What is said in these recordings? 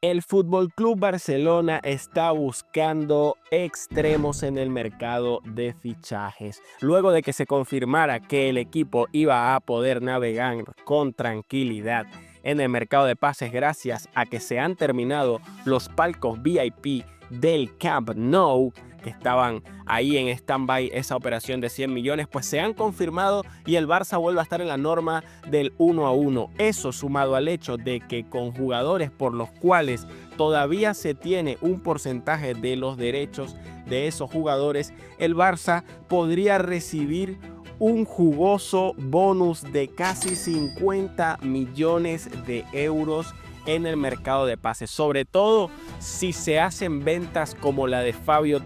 El Fútbol Club Barcelona está buscando extremos en el mercado de fichajes. Luego de que se confirmara que el equipo iba a poder navegar con tranquilidad en el mercado de pases gracias a que se han terminado los palcos VIP del Camp Nou, que estaban ahí en stand-by esa operación de 100 millones, pues se han confirmado y el Barça vuelve a estar en la norma del 1-1. Eso sumado al hecho de que con jugadores por los cuales todavía se tiene un porcentaje de los derechos de esos jugadores, el Barça podría recibir un jugoso bonus de casi 50 millones de euros en el mercado de pases, sobre todo si se hacen ventas como la de Francisco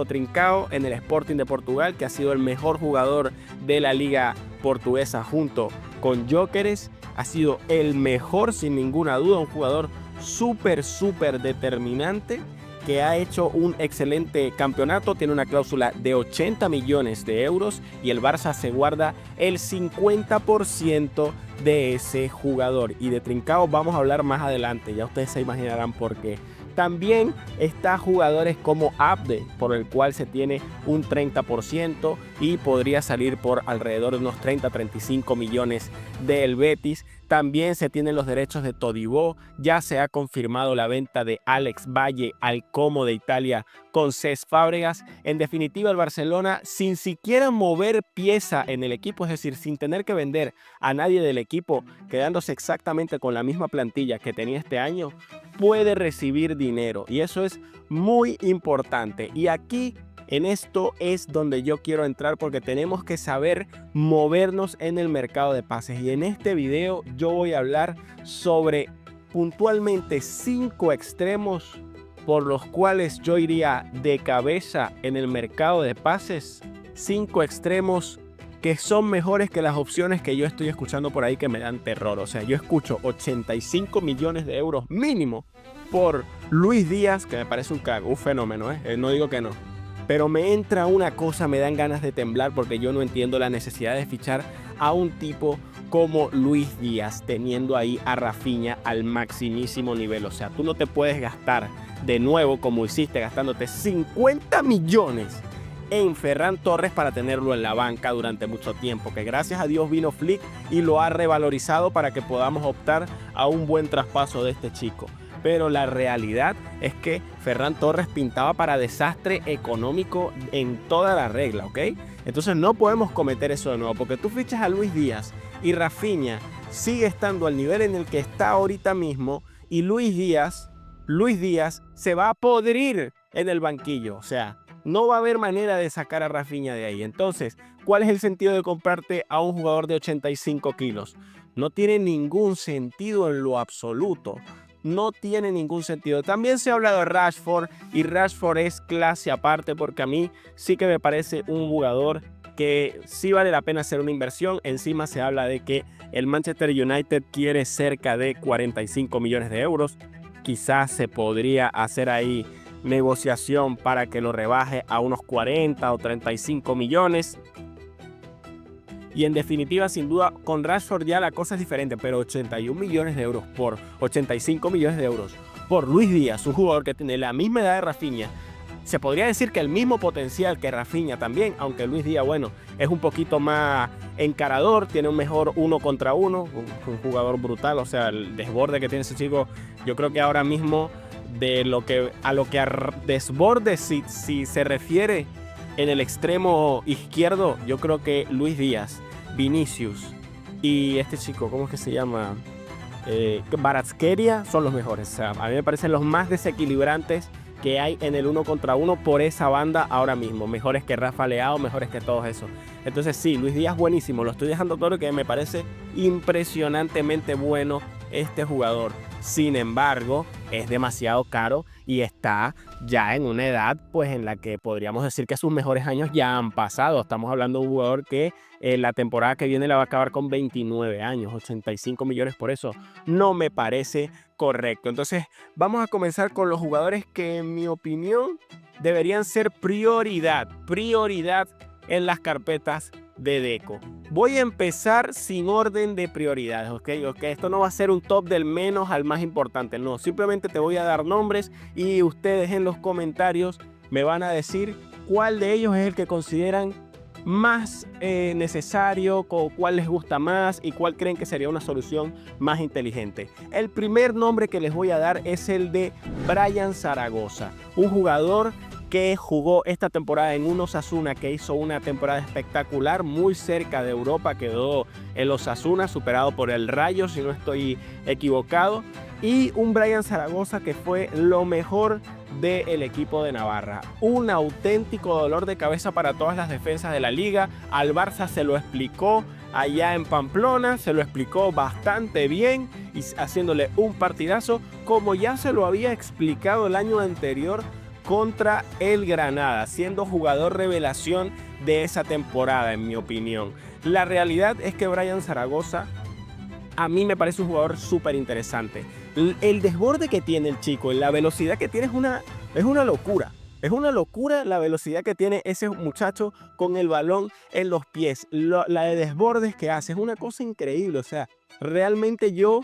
Trincao en el Sporting de Portugal, que ha sido el mejor jugador de la liga portuguesa junto con Gyökeres. Ha sido el mejor sin ninguna duda, un jugador súper determinante que ha hecho un excelente campeonato, tiene una cláusula de 80 millones de euros y el Barça se guarda el 50% de ese jugador. Y de Trincao vamos a hablar más adelante, ya ustedes se imaginarán por qué. También está jugadores como Abde, por el cual se tiene un 30% y podría salir por alrededor de unos 30-35 millones del Betis. También se tienen los derechos de Todibo, ya se ha confirmado la venta de Alex Valle al Como de Italia con Cesc Fábregas. En definitiva, el Barcelona, sin siquiera mover pieza en el equipo, es decir, sin tener que vender a nadie del equipo, quedándose exactamente con la misma plantilla que tenía este año, puede recibir dinero y eso es muy importante. Y aquí en esto es donde yo quiero entrar porque tenemos que saber movernos en el mercado de pases. Y en este video yo voy a hablar sobre puntualmente 5 extremos por los cuales yo iría de cabeza en el mercado de pases. 5 extremos que son mejores que las opciones que yo estoy escuchando por ahí que me dan terror. O sea, yo escucho 85 millones de euros mínimo por Luis Díaz, que me parece un fenómeno, no digo que no. Pero me entra una cosa, me dan ganas de temblar porque yo no entiendo la necesidad de fichar a un tipo como Luis Díaz, teniendo ahí a Rafinha al maximísimo nivel. O sea, tú no te puedes gastar de nuevo como hiciste gastándote 50 millones en Ferran Torres para tenerlo en la banca durante mucho tiempo, que gracias a Dios vino Flick y lo ha revalorizado para que podamos optar a un buen traspaso de este chico. Pero la realidad es que Ferran Torres pintaba para desastre económico en toda la regla, ¿ok? Entonces no podemos cometer eso de nuevo, porque tú fichas a Luis Díaz y Rafinha sigue estando al nivel en el que está ahorita mismo y Luis Díaz se va a podrir en el banquillo, o sea, no va a haber manera de sacar a Rafinha de ahí. Entonces, ¿cuál es el sentido de comprarte a un jugador de 85 kilos? No tiene ningún sentido en lo absoluto. No tiene ningún sentido. También se ha hablado de Rashford y Rashford es clase aparte porque a mí sí que me parece un jugador que sí vale la pena hacer una inversión. Encima se habla de que el Manchester United quiere cerca de 45 millones de euros. Quizás se podría hacer ahí negociación para que lo rebaje a unos 40 o 35 millones. Y en definitiva, sin duda, con Rashford ya la cosa es diferente, pero 81 millones de euros por 85 millones de euros por Luis Díaz, un jugador que tiene la misma edad de Rafinha. Se podría decir que el mismo potencial que Rafinha también, aunque Luis Díaz, bueno, es un poquito más encarador, tiene un mejor 1 contra 1, un jugador brutal, o sea, el desborde que tiene ese chico, yo creo que ahora mismo de lo que a desborde, si se refiere en el extremo izquierdo, yo creo que Luis Díaz, Vinicius y este chico, ¿cómo es que se llama? Kvaratskhelia son los mejores. O sea, a mí me parecen los más desequilibrantes que hay en el 1 contra 1 por esa banda ahora mismo. Mejores que Rafa Leao, mejores que todos esos. Entonces sí, Luis Díaz buenísimo. Lo estoy dejando todo que me parece impresionantemente bueno este jugador. Sin embargo, es demasiado caro y está ya en una edad pues en la que podríamos decir que sus mejores años ya han pasado. Estamos hablando de un jugador que la temporada que viene la va a acabar con 29 años, 85 millones por eso. No me parece correcto. Entonces vamos a comenzar con los jugadores que en mi opinión deberían ser prioridad en las carpetas de Deco. Voy a empezar sin orden de prioridades, ¿ok? Esto no va a ser un top del menos al más importante, no. Simplemente te voy a dar nombres y ustedes en los comentarios me van a decir cuál de ellos es el que consideran más necesario, cuál les gusta más y cuál creen que sería una solución más inteligente. El primer nombre que les voy a dar es el de Brian Zaragoza, un jugador que jugó esta temporada en un Osasuna que hizo una temporada espectacular, muy cerca de Europa, quedó el Osasuna superado por el Rayo, si no estoy equivocado, y un Brian Zaragoza que fue lo mejor del equipo de Navarra. Un auténtico dolor de cabeza para todas las defensas de la liga. Al Barça se lo explicó allá en Pamplona, se lo explicó bastante bien y haciéndole un partidazo, como ya se lo había explicado el año anterior contra el Granada, siendo jugador revelación de esa temporada, en mi opinión. La realidad es que Brian Zaragoza a mí me parece un jugador súper interesante. El desborde que tiene el chico, la velocidad que tiene es una locura. Es una locura la velocidad que tiene ese muchacho con el balón en los pies. La de desbordes que hace es una cosa increíble. O sea, realmente yo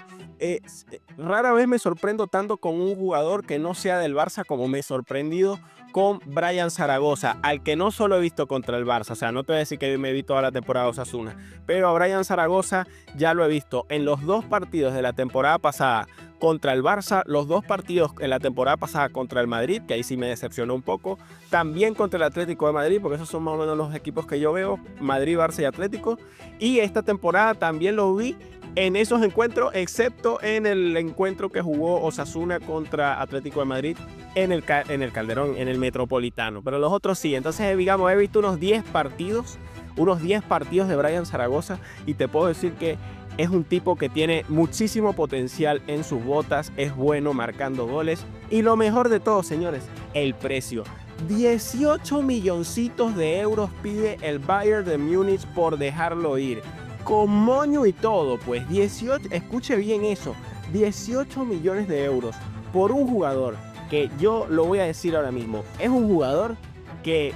rara vez me sorprendo tanto con un jugador que no sea del Barça como me he sorprendido con Brian Zaragoza, al que no solo he visto contra el Barça. O sea, no te voy a decir que me vi toda la temporada de Osasuna, pero a Brian Zaragoza ya lo he visto en los 2 partidos de la temporada pasada contra el Barça, los 2 partidos en la temporada pasada contra el Madrid, que ahí sí me decepcionó un poco, también contra el Atlético de Madrid, porque esos son más o menos los equipos que yo veo, Madrid, Barça y Atlético, y esta temporada también lo vi en esos encuentros, excepto en el encuentro que jugó Osasuna contra Atlético de Madrid en el Calderón, en el Metropolitano, pero los otros sí. Entonces, digamos, he visto unos 10 partidos de Brian Zaragoza y te puedo decir que es un tipo que tiene muchísimo potencial en sus botas, es bueno marcando goles y lo mejor de todo, señores, el precio. 18 milloncitos de euros pide el Bayern de Múnich por dejarlo ir. Con moño y todo, pues 18, escuche bien eso, 18 millones de euros por un jugador que yo lo voy a decir ahora mismo, es un jugador que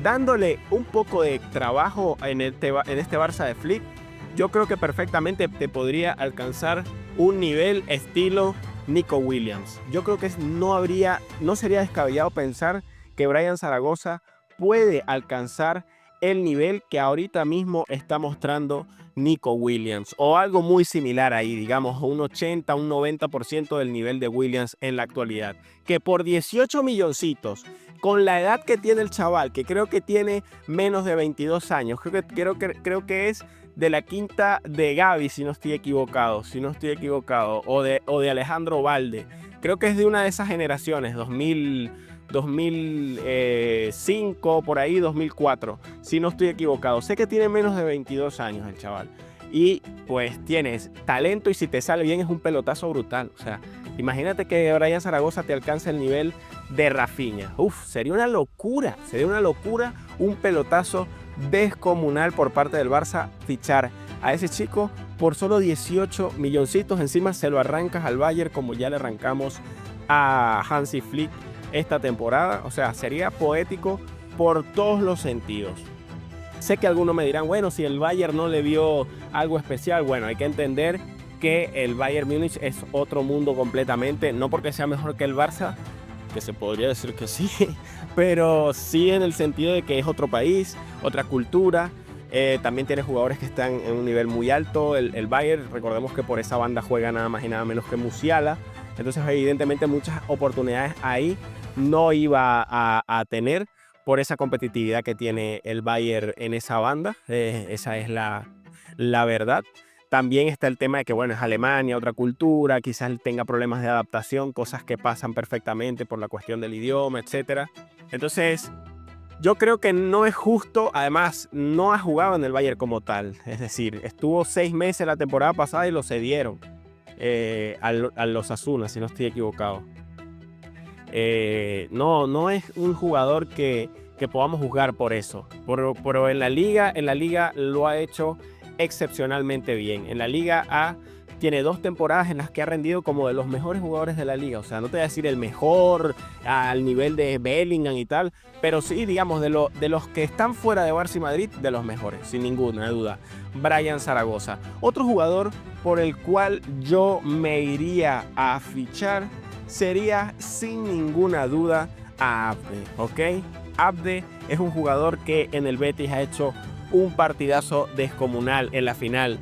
dándole un poco de trabajo en este Barça de Flick, yo creo que perfectamente te podría alcanzar un nivel estilo Nico Williams. Yo creo que no sería descabellado pensar que Brian Zaragoza puede alcanzar el nivel que ahorita mismo está mostrando Nico Williams o algo muy similar ahí, digamos un 80, un 90% del nivel de Williams en la actualidad, que por 18 milloncitos con la edad que tiene el chaval, que creo que tiene menos de 22 años, creo que es de la quinta de Gavi, si no estoy equivocado, o de Alejandro Valde, creo que es de una de esas generaciones, 2005, por ahí 2004, si no estoy equivocado. Sé que tiene menos de 22 años el chaval. Y pues tienes talento y si te sale bien es un pelotazo brutal. O sea, imagínate que Brian Zaragoza te alcance el nivel de Rafinha. Sería una locura, un pelotazo descomunal por parte del Barça fichar a ese chico por solo 18 milloncitos. Encima se lo arrancas al Bayern como ya le arrancamos a Hansi Flick esta temporada. O sea, sería poético por todos los sentidos. Sé que algunos me dirán, bueno, si el Bayern no le vio algo especial, bueno, hay que entender que el Bayern Múnich es otro mundo completamente, no porque sea mejor que el Barça, que se podría decir que sí, pero sí en el sentido de que es otro país, otra cultura. También tiene jugadores que están en un nivel muy alto. El Bayern, recordemos que por esa banda juega nada más y nada menos que Musiala. Entonces, evidentemente, muchas oportunidades ahí no iba a tener por esa competitividad que tiene el Bayern en esa banda. Esa es la verdad. También está el tema de que, bueno, es Alemania, otra cultura, quizás tenga problemas de adaptación, cosas que pasan perfectamente por la cuestión del idioma, etc. Entonces, yo creo que no es justo. Además, no ha jugado en el Bayern como tal. Es decir, estuvo 6 meses la temporada pasada y lo cedieron a los Osasuna, si no estoy equivocado. No es un jugador que podamos juzgar por eso. Pero en la liga lo ha hecho excepcionalmente bien. En la liga ha tiene 2 temporadas en las que ha rendido como de los mejores jugadores de la liga. O sea, no te voy a decir el mejor al nivel de Bellingham y tal, pero sí, digamos, de los que están fuera de Barça y Madrid, de los mejores, sin ninguna duda. Brian Zaragoza. Otro jugador por el cual yo me iría a fichar sería sin ninguna duda a Abde, ¿ok? Abde es un jugador que en el Betis ha hecho un partidazo descomunal en la final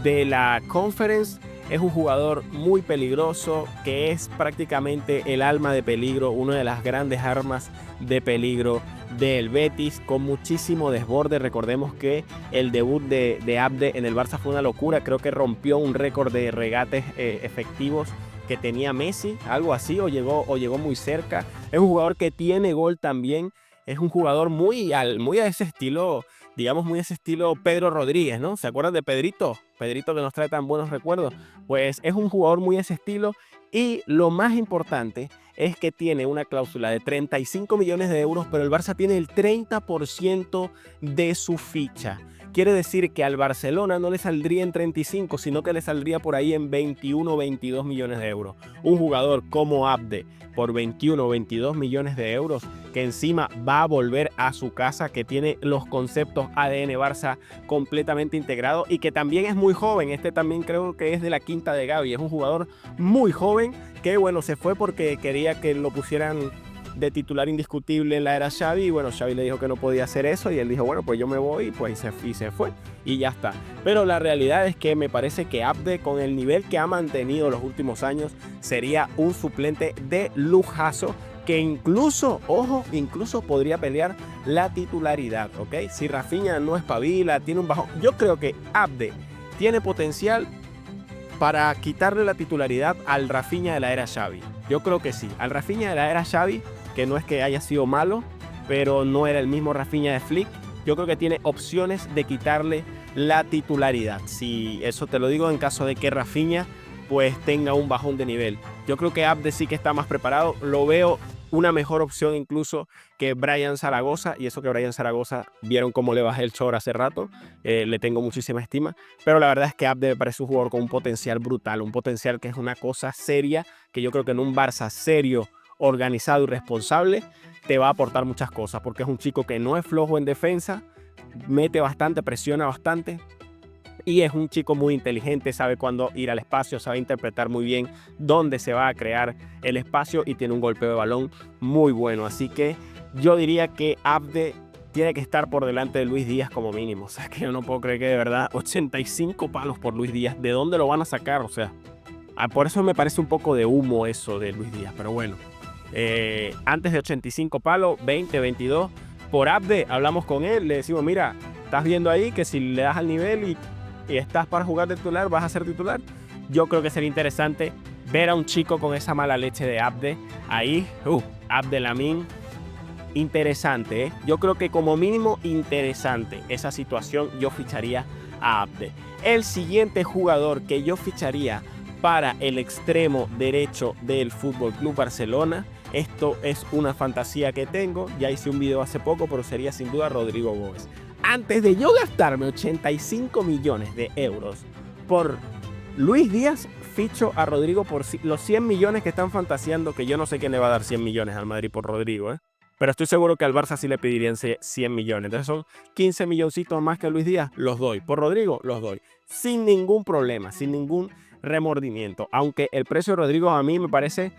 de la Conference. Es un jugador muy peligroso, que es prácticamente el alma de peligro, una de las grandes armas de peligro del Betis, con muchísimo desborde. Recordemos que el debut de Abde en el Barça fue una locura. Creo que rompió un récord de regates efectivos que tenía Messi, algo así, o llegó muy cerca. Es un jugador que tiene gol también. Es un jugador muy a ese estilo, digamos, muy a ese estilo Pedro Rodríguez, ¿no? ¿Se acuerdan de Pedrito? Pedrito, que nos trae tan buenos recuerdos. Pues es un jugador muy a ese estilo, y lo más importante es que tiene una cláusula de 35 millones de euros, pero el Barça tiene el 30% de su ficha. Quiere decir que al Barcelona no le saldría en 35, sino que le saldría por ahí en 21 o 22 millones de euros. Un jugador como Abde por 21 o 22 millones de euros, que encima va a volver a su casa, que tiene los conceptos ADN Barça completamente integrados y que también es muy joven. Este también creo que es de la quinta de Gavi. Es un jugador muy joven que, bueno, se fue porque quería que lo pusieran de titular indiscutible en la era Xavi, y bueno, Xavi le dijo que no podía hacer eso y él dijo, bueno, pues yo me voy, pues y se fue y ya está. Pero la realidad es que me parece que Abde, con el nivel que ha mantenido los últimos años, sería un suplente de lujazo, que incluso, ojo, incluso podría pelear la titularidad, ¿ok? Si Rafinha no espabila, tiene un bajón, yo creo que Abde tiene potencial para quitarle la titularidad al Rafinha de la era Xavi. Yo creo que sí, al Rafinha de la era Xavi, que no es que haya sido malo, pero no era el mismo Rafinha de Flick. Yo creo que tiene opciones de quitarle la titularidad. Si eso te lo digo en caso de que Rafinha pues tenga un bajón de nivel. Yo creo que Abde sí que está más preparado. Lo veo una mejor opción incluso que Brian Zaragoza, y eso que Brian Zaragoza vieron cómo le bajé el chor hace rato. Le tengo muchísima estima, pero la verdad es que Abde me parece un jugador con un potencial brutal, un potencial que es una cosa seria, que yo creo que en un Barça serio, organizado y responsable te va a aportar muchas cosas, porque es un chico que no es flojo en defensa, mete bastante, presiona bastante, y es un chico muy inteligente, sabe cuándo ir al espacio, sabe interpretar muy bien dónde se va a crear el espacio, y tiene un golpeo de balón muy bueno. Así que yo diría que Abde tiene que estar por delante de Luis Díaz como mínimo. O sea, que yo no puedo creer que de verdad 85 palos por Luis Díaz, ¿de dónde lo van a sacar? O sea, por eso me parece un poco de humo eso de Luis Díaz, pero bueno. Antes de 85 palos, 20, 22 por Abde, hablamos con él, le decimos, mira, estás viendo ahí que si le das al nivel y estás para jugar de titular, vas a ser titular. Yo creo que sería interesante ver a un chico con esa mala leche de Abde ahí. Abdelhamid, interesante, ¿eh? Yo creo que como mínimo interesante esa situación. Yo ficharía a Abde. El siguiente jugador que yo ficharía para el extremo derecho del FC Barcelona, esto es una fantasía que tengo, ya hice un video hace poco, pero sería sin duda Rodrigo Góez. Antes de yo gastarme 85 millones de euros por Luis Díaz, ficho a Rodrigo por los 100 millones que están fantaseando, que yo no sé quién le va a dar 100 millones al Madrid por Rodrigo, ¿eh? Pero estoy seguro que al Barça sí le pedirían 100 millones. Entonces son 15 milloncitos más que Luis Díaz, los doy. Por Rodrigo, los doy. Sin ningún problema, sin ningún remordimiento. Aunque el precio de Rodrigo a mí me parece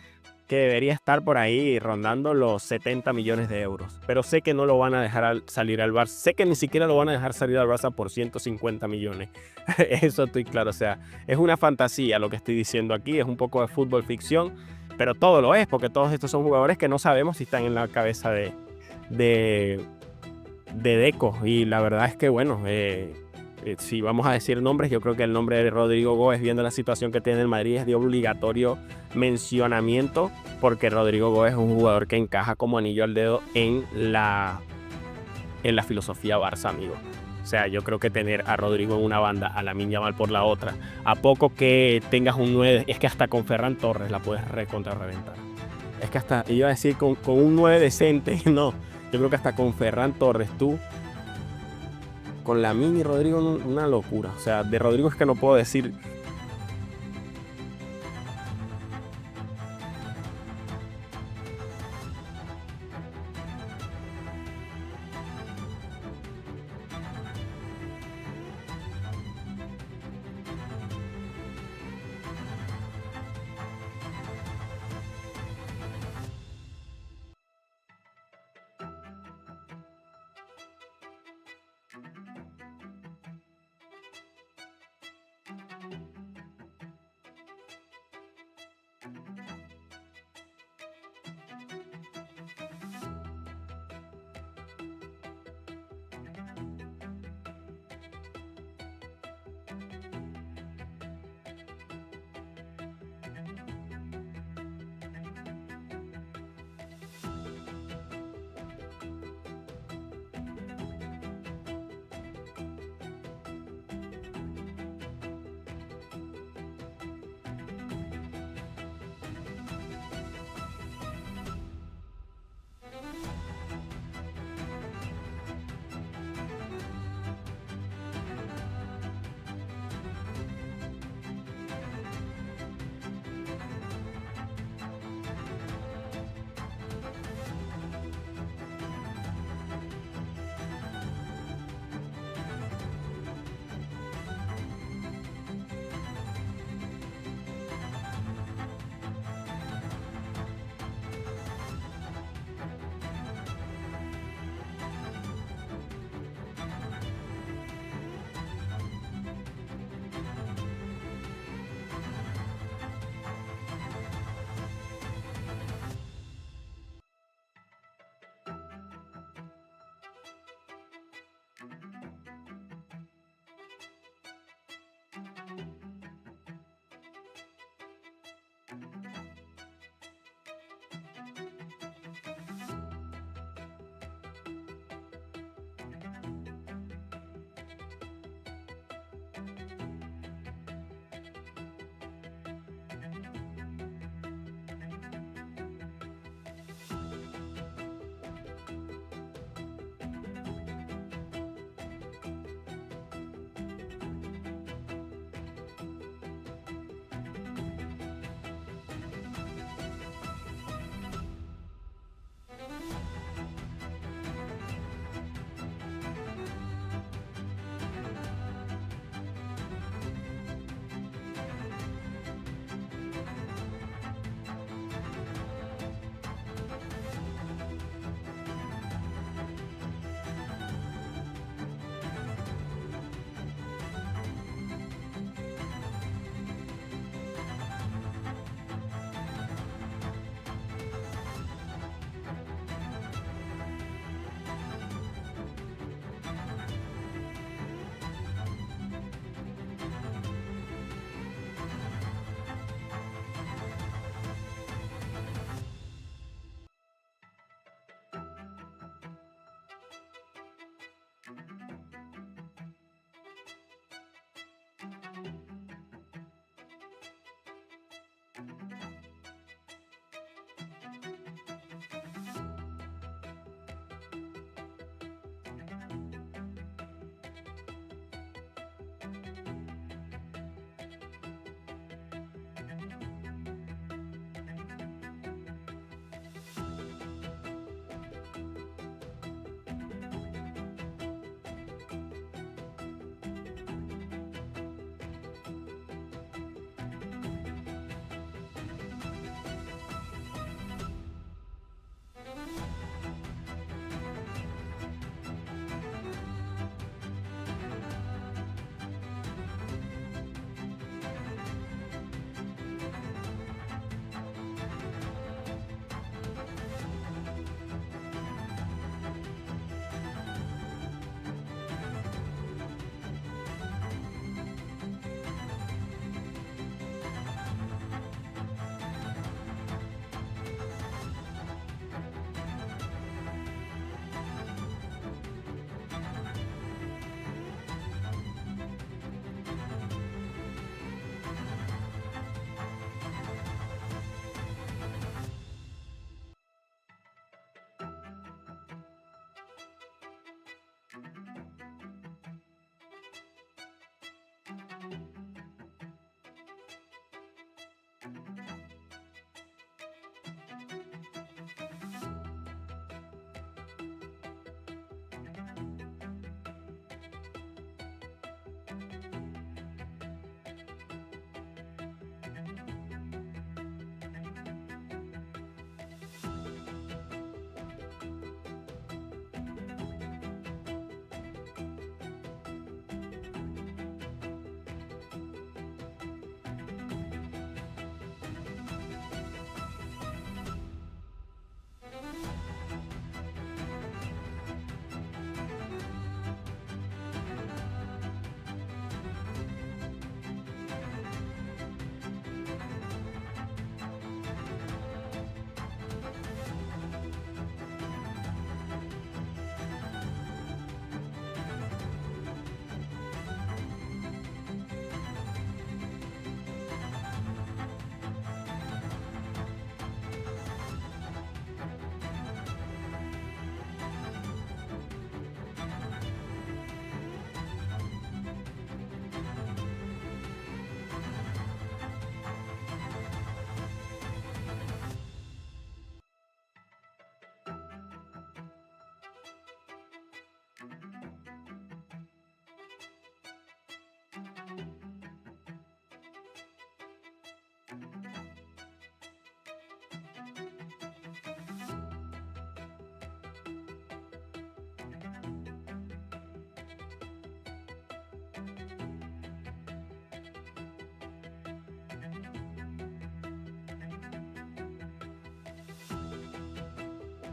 que debería estar por ahí rondando los 70 millones de euros. Pero sé que no lo van a dejar salir al Barça. Sé que ni siquiera lo van a dejar salir al Barça por 150 millones. Eso estoy claro. O sea, es una fantasía lo que estoy diciendo aquí. Es un poco de fútbol ficción. Pero todo lo es, porque todos estos son jugadores que no sabemos si están en la cabeza de Deco. Y la verdad es que, bueno, si vamos a decir nombres, yo creo que el nombre de Rodrigo Góez, viendo la situación que tiene el Madrid, es de obligatorio mencionamiento, porque Rodrigo Góez es un jugador que encaja como anillo al dedo en la filosofía Barça, amigo. O sea, yo creo que tener a Rodrigo en una banda, a Lamine Yamal por la otra, a poco que tengas un 9, es que hasta con Ferran Torres la puedes recontrarreventar. Es que hasta, iba a decir con un 9 decente, no. Yo creo que hasta con Ferran Torres tú, con Lamine y Rodrigo, una locura. O sea, de Rodrigo es que no puedo decir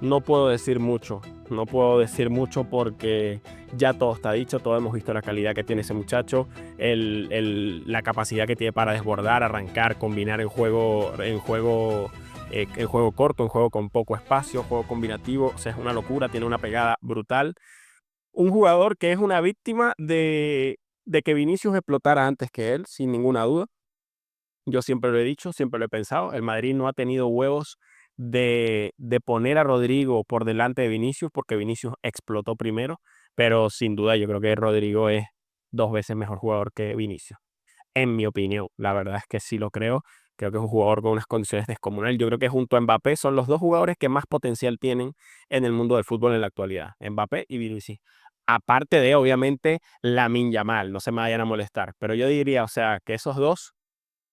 no puedo decir mucho. No puedo decir mucho porque ya todo está dicho, todos hemos visto la calidad que tiene ese muchacho, la capacidad que tiene para desbordar, arrancar, combinar en juego corto, en juego con poco espacio, juego combinativo. O sea, es una locura, tiene una pegada brutal. Un jugador que es una víctima de que Vinicius explotara antes que él, sin ninguna duda. Yo siempre lo he dicho, siempre lo he pensado. El Madrid no ha tenido huevos de poner a Rodrigo por delante de Vinicius, porque Vinicius explotó primero, pero sin duda yo creo que Rodrigo es 2 veces mejor jugador que Vinicius. En mi opinión, la verdad es que sí lo creo. Creo que es un jugador con unas condiciones descomunales. Yo creo que junto a Mbappé son los dos jugadores que más potencial tienen en el mundo del fútbol en la actualidad. Mbappé y Vinicius. Aparte de, obviamente, Lamine Yamal, no se me vayan a molestar. Pero yo diría, o sea, que esos dos,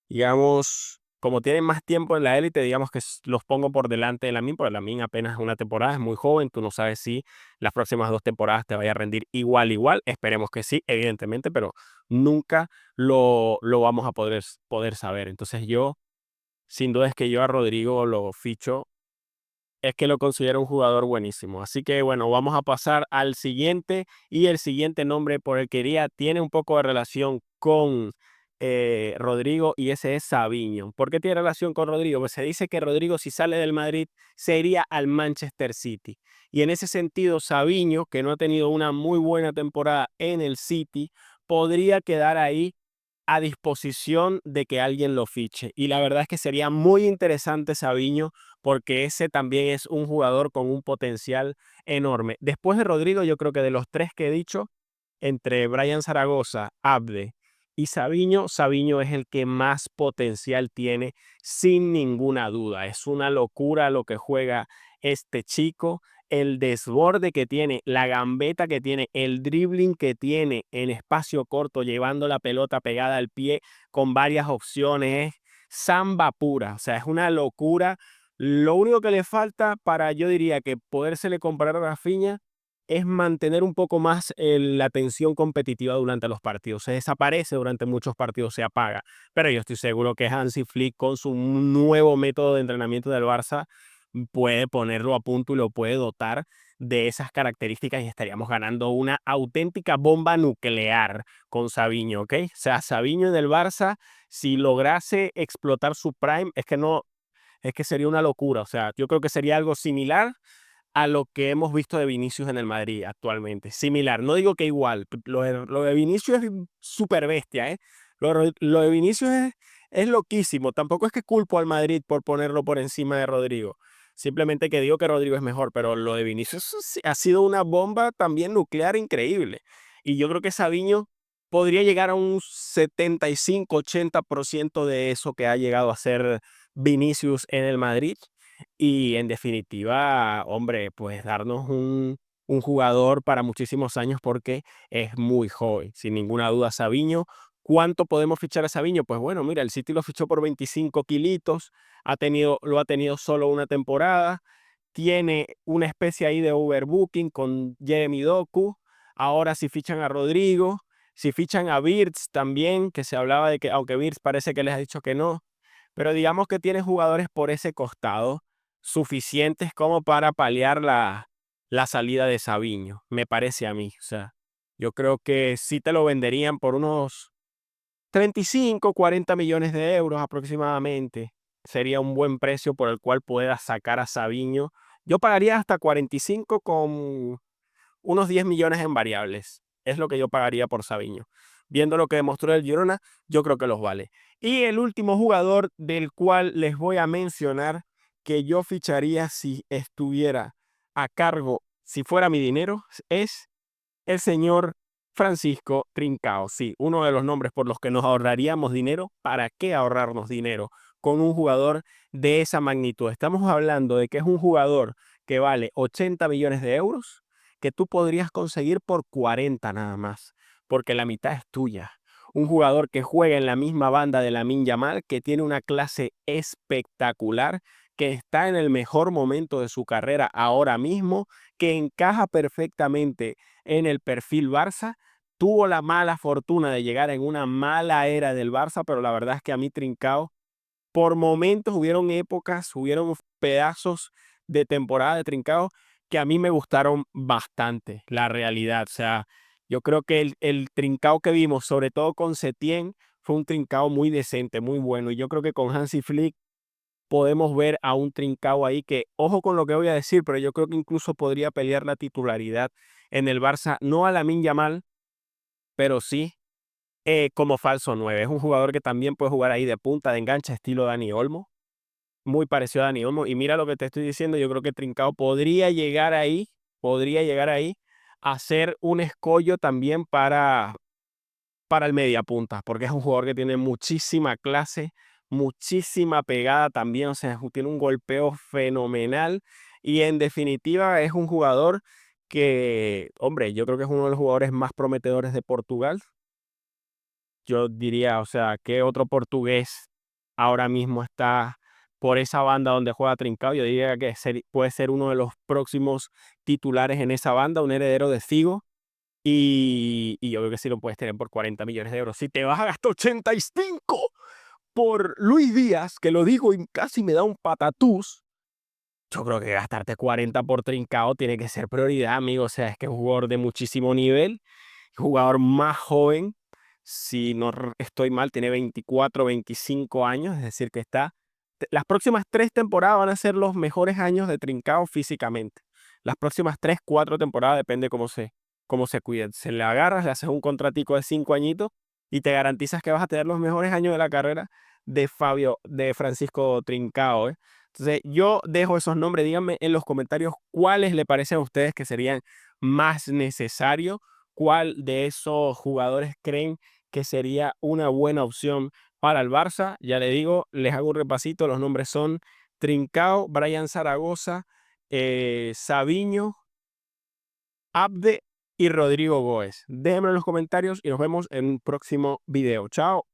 digamos, como tienen más tiempo en la élite, digamos que los pongo por delante de Lamine, porque Lamine apenas una temporada, es muy joven, tú no sabes si las próximas 2 temporadas te vaya a rendir igual, esperemos que sí, evidentemente, pero nunca lo vamos a poder saber. Entonces yo, sin duda es que yo a Rodrigo lo ficho, es que lo considero un jugador buenísimo. Así que bueno, vamos a pasar al siguiente, y el siguiente nombre por el que iría tiene un poco de relación con Rodrigo, y ese es Savinho. ¿Por qué tiene relación con Rodrigo? Pues se dice que Rodrigo, si sale del Madrid, se iría al Manchester City. Y en ese sentido, Savinho, que no ha tenido una muy buena temporada en el City, podría quedar ahí a disposición de que alguien lo fiche. Y la verdad es que sería muy interesante Savinho, porque ese también es un jugador con un potencial enorme. Después de Rodrigo, yo creo que de los tres que he dicho, entre Brian Zaragoza, Abde y Savinho, Savinho es el que más potencial tiene, sin ninguna duda. Es una locura lo que juega este chico, el desborde que tiene, la gambeta que tiene, el dribbling que tiene en espacio corto, llevando la pelota pegada al pie con varias opciones. Es samba pura, o sea, es una locura. Lo único que le falta para, yo diría, que podérsele comparar a Rafinha, es mantener un poco más la tensión competitiva durante los partidos. Se desaparece durante muchos partidos, se apaga. Pero yo estoy seguro que Hansi Flick, con su nuevo método de entrenamiento del Barça, puede ponerlo a punto y lo puede dotar de esas características, y estaríamos ganando una auténtica bomba nuclear con Savinho, ¿ok? O sea, Savinho en el Barça, si lograse explotar su prime, es que sería una locura. O sea, yo creo que sería algo similar a lo que hemos visto de Vinicius en el Madrid actualmente. Similar, no digo que igual. Lo de Vinicius es súper bestia, ¿eh? Lo de Vinicius es loquísimo. Tampoco es que culpo al Madrid por ponerlo por encima de Rodrigo. Simplemente que digo que Rodrigo es mejor, pero lo de Vinicius sí ha sido una bomba también nuclear increíble. Y yo creo que Savinho podría llegar a un 75-80% de eso que ha llegado a ser Vinicius en el Madrid. Y en definitiva, hombre, pues darnos un jugador para muchísimos años, porque es muy joven, sin ninguna duda. Savinho, ¿cuánto podemos fichar a Savinho? Pues bueno, mira, el City lo fichó por 25 kilitos, lo ha tenido solo una temporada, tiene una especie ahí de overbooking con Jeremy Doku. Ahora si fichan a Rodrigo, si fichan a Wirtz también, que se hablaba de que, aunque Wirtz parece que les ha dicho que no, pero digamos que tiene jugadores por ese costado suficientes como para paliar la salida de Savinho, me parece a mí. O sea, yo creo que sí te lo venderían por unos 35-40 millones de euros aproximadamente. Sería un buen precio por el cual puedas sacar a Savinho. Yo pagaría hasta 45, con unos 10 millones en variables. Es lo que yo pagaría por Savinho. Viendo lo que demostró el Girona, yo creo que los vale. Y el último jugador del cual les voy a mencionar, que yo ficharía si estuviera a cargo, si fuera mi dinero, es el señor Francisco Trincao. Sí, uno de los nombres por los que nos ahorraríamos dinero. ¿Para qué ahorrarnos dinero con un jugador de esa magnitud? Estamos hablando de que es un jugador que vale 80 millones de euros, que tú podrías conseguir por 40 nada más, porque la mitad es tuya. Un jugador que juega en la misma banda de Lamine Yamal, que tiene una clase espectacular, que está en el mejor momento de su carrera ahora mismo, que encaja perfectamente en el perfil Barça. Tuvo la mala fortuna de llegar en una mala era del Barça, pero la verdad es que a mí Trincao, por momentos hubieron épocas, hubieron pedazos de temporada de Trincao que a mí me gustaron bastante, la realidad. O sea, yo creo que el Trincao que vimos, sobre todo con Setién, fue un Trincao muy decente, muy bueno. Y yo creo que con Hansi Flick podemos ver a un Trincao ahí que, ojo con lo que voy a decir, pero yo creo que incluso podría pelear la titularidad en el Barça, no a Lamine Yamal, pero sí como falso 9. Es un jugador que también puede jugar ahí de punta, de enganche, estilo Dani Olmo, muy parecido a Dani Olmo. Y mira lo que te estoy diciendo, yo creo que Trincao podría llegar ahí a ser un escollo también para el mediapunta, porque es un jugador que tiene muchísima clase, muchísima pegada también, o sea, tiene un golpeo fenomenal y en definitiva es un jugador que, hombre, yo creo que es uno de los jugadores más prometedores de Portugal. Yo diría, o sea, ¿qué otro portugués ahora mismo está por esa banda donde juega Trincao? Yo diría que puede ser uno de los próximos titulares en esa banda, un heredero de Figo. Y yo creo que sí lo puedes tener por 40 millones de euros. Si te vas a gastar 85 por Luis Díaz, que lo digo y casi me da un patatús, yo creo que gastarte 40 por Trincao tiene que ser prioridad, amigo. O sea, es que es un jugador de muchísimo nivel, jugador más joven, si no estoy mal, tiene 24, 25 años, es decir, que las próximas 3 temporadas van a ser los mejores años de Trincao físicamente. Las próximas 3, 4 temporadas depende cómo se cuide. Se le agarras, le haces un contratico de 5 añitos y te garantizas que vas a tener los mejores años de la carrera de Francisco Trincao, ¿eh? Entonces, yo dejo esos nombres. Díganme en los comentarios cuáles le parecen a ustedes que serían más necesarios, cuál de esos jugadores creen que sería una buena opción para el Barça. Ya le digo, les hago un repasito. Los nombres son Trincao, Brian Zaragoza, Savinho, Abde y Rodrigo Goes. Déjenme en los comentarios y nos vemos en un próximo video. Chao.